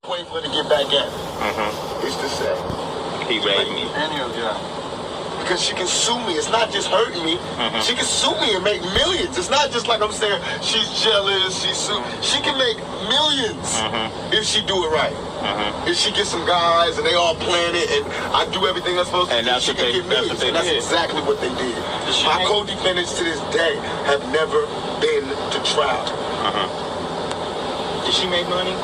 Wait for her to get back at me. It's the same. He raped me. Any of y'all. Because she can sue me. It's not just hurting me. She can sue me and make millions. It's not just like I'm saying she's jealous, she can make millions if she do it right. If she gets some guys and they all plan it and I do everything I'm supposed to do, she can get millions. And that's exactly what they did. My co-defendants to this day have never been to trial. Did she make money?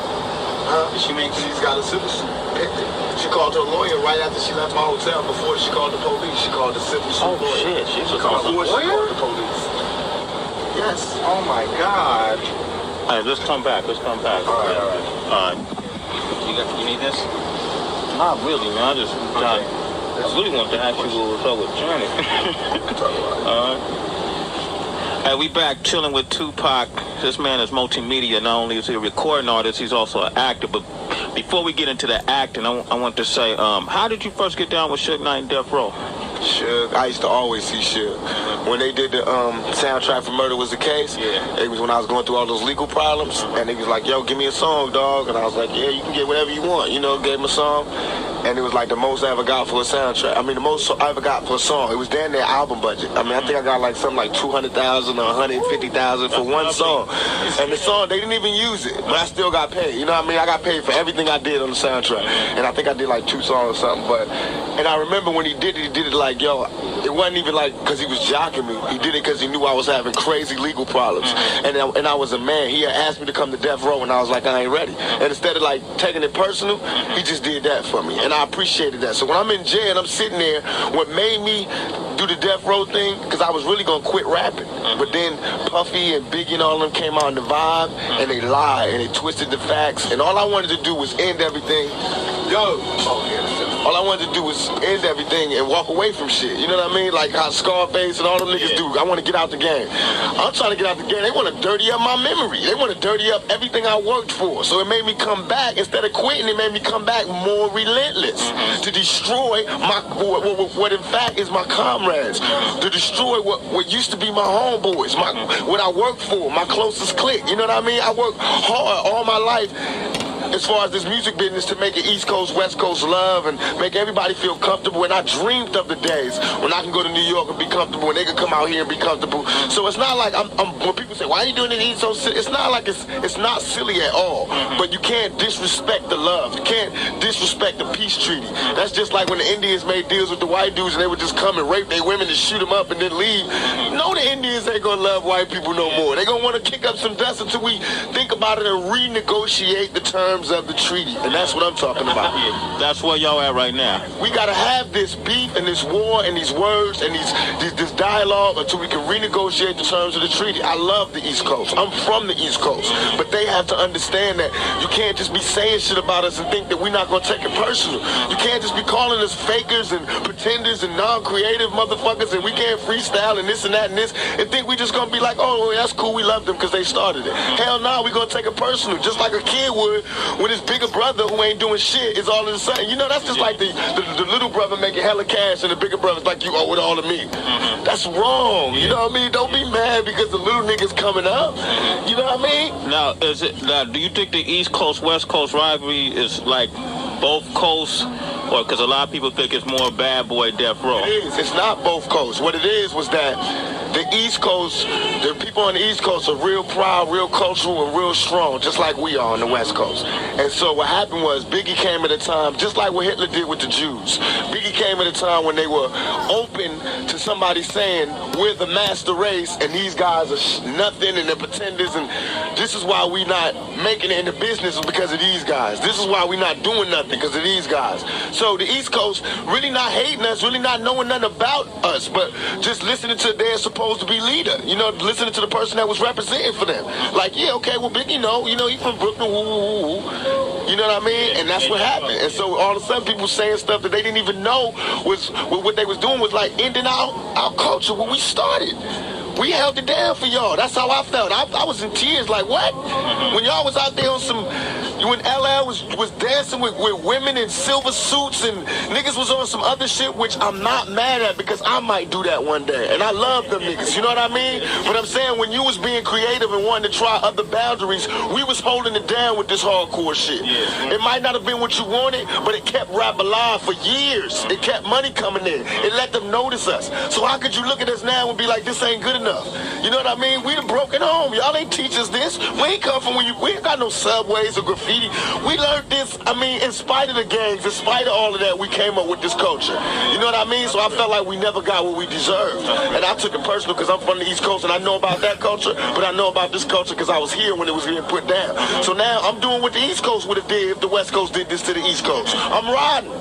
She's got a civil suit. She called her lawyer right after she left my hotel. Before she called the police, she called the civil suit lawyer. Shit, she was a Before she called the police. Yes. Oh my God. All right, let's come back. All right. You need this? Not really, man. I really want to ask you what was up with Johnny. Hey, we back chilling with Tupac. This man is multimedia. Not only is he a recording artist, he's also an actor. But before we get into the acting, I want to say, how did you first get down with Suge Knight and Death Row? Suge, I used to always see Suge. When they did the soundtrack for Murder Was the Case, it was when I was going through all those legal problems, and he was like, yo, give me a song, dog. And I was like, yeah, you can get whatever you want. You know, gave him a song. And it was like the most I ever got for a soundtrack. I mean, the most I ever got for a song. It was damn near album budget. I mean, I think I got like something like 200,000 or 150,000 for one song. And the song, they didn't even use it, but I still got paid. You know what I mean? I got paid for everything I did on the soundtrack. And I think I did like 2 songs or something. And I remember when he did it like, yo, it wasn't even like because he was jocking me. He did it because he knew I was having crazy legal problems. And I was a man. He had asked me to come to Death Row, and I was like, I ain't ready. And instead of like taking it personal, he just did that for me. And I appreciated that. So when I'm in jail and I'm sitting there, what made me do the Death Row thing, because I was really going to quit rapping. But then Puffy and Biggie and all of them came out in the vibe, and they lied, and they twisted the facts. And all I wanted to do was end everything. All I wanted to do was end everything and walk away from shit. You know what I mean? Like how Scarface and all them niggas do. I want to get out the game. I'm trying to get out the game. They want to dirty up my memory. They want to dirty up everything I worked for. So it made me come back. Instead of quitting, it made me come back more relentless to destroy what in fact is my comrades. To destroy what used to be my homeboys, what I worked for, my closest clique. You know what I mean? I worked hard all my life as far as this music business to make it East Coast, West Coast love and make everybody feel comfortable. And I dreamed of the days when I can go to New York and be comfortable, and they can come out here and be comfortable. So it's not like when people say, why are you doing it so silly? It's not like it's not silly at all. But you can't disrespect the love. You can't disrespect the peace treaty. That's just like when the Indians made deals with the white dudes and they would just come and rape their women and shoot them up and then leave. No, the Indians ain't gonna love white people no more. They're gonna want to kick up some dust until we think about it and renegotiate the terms of the treaty, and that's what I'm talking about. That's where y'all at right now. We gotta have this beef and this war and these words and this dialogue until we can renegotiate the terms of the treaty. I love the East Coast. I'm from the East Coast, but they have to understand that you can't just be saying shit about us and think that we're not gonna take it personal. You can't just be calling us fakers and pretenders and non-creative motherfuckers and we can't freestyle and this and that and this and think we just gonna be like, oh, well, that's cool, we love them because they started it. Hell no, we gonna take it personal, just like a kid would when his bigger brother who ain't doing shit is all of a sudden, you know, that's just like the little brother making hella cash and the bigger brother's like, you owe it all to me. That's wrong, you know what I mean? Don't be mad because the little nigga's coming up, you know what I mean? Now, do you think the East Coast, West Coast rivalry is like both coasts? Or because a lot of people think it's more Bad Boy Death Row. It is. It's not both coasts. What it is was that the East Coast, the people on the East Coast are real proud, real cultural, and real strong, just like we are on the West Coast. And so what happened was Biggie came at a time, just like what Hitler did with the Jews. Biggie came at a time when they were open to somebody saying, we're the master race, and these guys are nothing, and they're pretenders, and this is why we not making it in the business is because of these guys. This is why we not doing nothing because of these guys. So the East Coast really not hating us, really not knowing nothing about us, but just listening to their supposed to be leader. You know, listening to the person that was representing for them. Like, yeah, okay, well, Biggie, you know, he from Brooklyn, woo, woo, woo. You know what I mean? And that's what happened. And so all of a sudden people saying stuff that they didn't even know was what they was doing was like ending our culture when we started. We held it down for y'all. That's how I felt. I was in tears like, what? When y'all was out there on some when LL was dancing with women in silver suits and niggas was on some other shit, which I'm not mad at because I might do that one day. And I love them niggas, you know what I mean? But I'm saying when you was being creative and wanting to try other boundaries, we was holding it down with this hardcore shit. It might not have been what you wanted, but it kept rap alive for years. It kept money coming in. It let them notice us. So how could you look at us now and be like, this ain't good enough? You know what I mean? We the broken home. Y'all ain't teach us this. We ain't come from we ain't got no subways or graffiti. We learned this, I mean, in spite of the gangs, in spite of all of that, we came up with this culture. You know what I mean? So I felt like we never got what we deserved. And I took it personal because I'm from the East Coast and I know about that culture, but I know about this culture because I was here when it was being put down. So now I'm doing what the East Coast would have did if the West Coast did this to the East Coast. I'm riding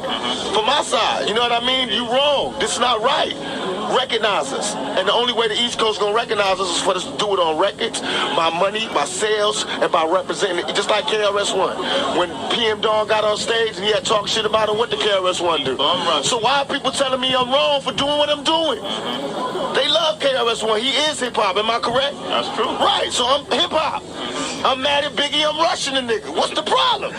for my side. You know what I mean? You wrong. This is not right. Recognize us. And the only way the East Coast gonna recognize us is for us to do it on records, by money, by sales, and by representing it. Just like KRS-One. When PM Dawn got on stage and he had talk shit about him, what did KRS-One do? So why are people telling me I'm wrong for doing what I'm doing? They love KRS-One. He is hip-hop, am I correct? That's true. Right, so I'm hip-hop. I'm mad at Biggie, I'm rushing the nigga. What's the problem?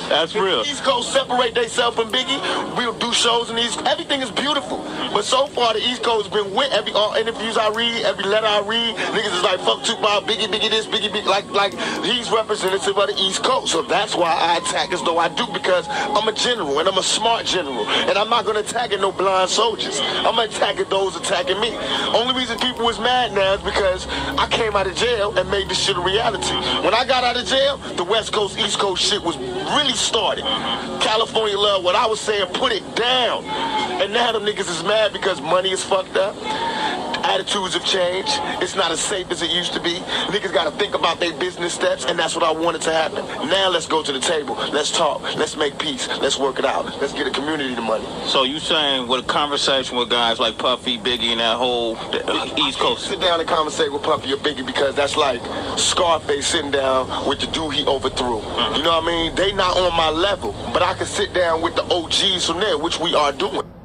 That's real. East Coast separate themselves from Biggie. We'll do shows in the East. Everything is beautiful. But so far, the East Coast has been with all interviews I read, every letter I read. Niggas is like, fuck Tupac, Biggie this, Biggie. Like he's representative of the East Coast. So that's why I attack as though I do, because I'm a general and I'm a smart general. And I'm not going to attack at no blind soldiers. I'm going to attack at those attacking me. Only reason people is mad now is because I came out of jail and made this shit a reality. When I got out of jail, the West Coast, East Coast shit was really started. California love, what I was saying, put it down. And now them niggas is mad because money is fucked up. Attitudes have changed. It's not as safe as it used to be. Niggas got to think about their business steps, and that's what I wanted to happen. Now let's go to the table. Let's talk. Let's make peace. Let's work it out. Let's get a community the money. So you saying with a conversation with guys like Puffy, Biggie, and that whole East Coast? Sit down and conversate with Puffy or Biggie because that's like Scarface sitting down with the dude he overthrew. You know what I mean? They not on my level, but I can sit down with the OGs from there, which we are doing.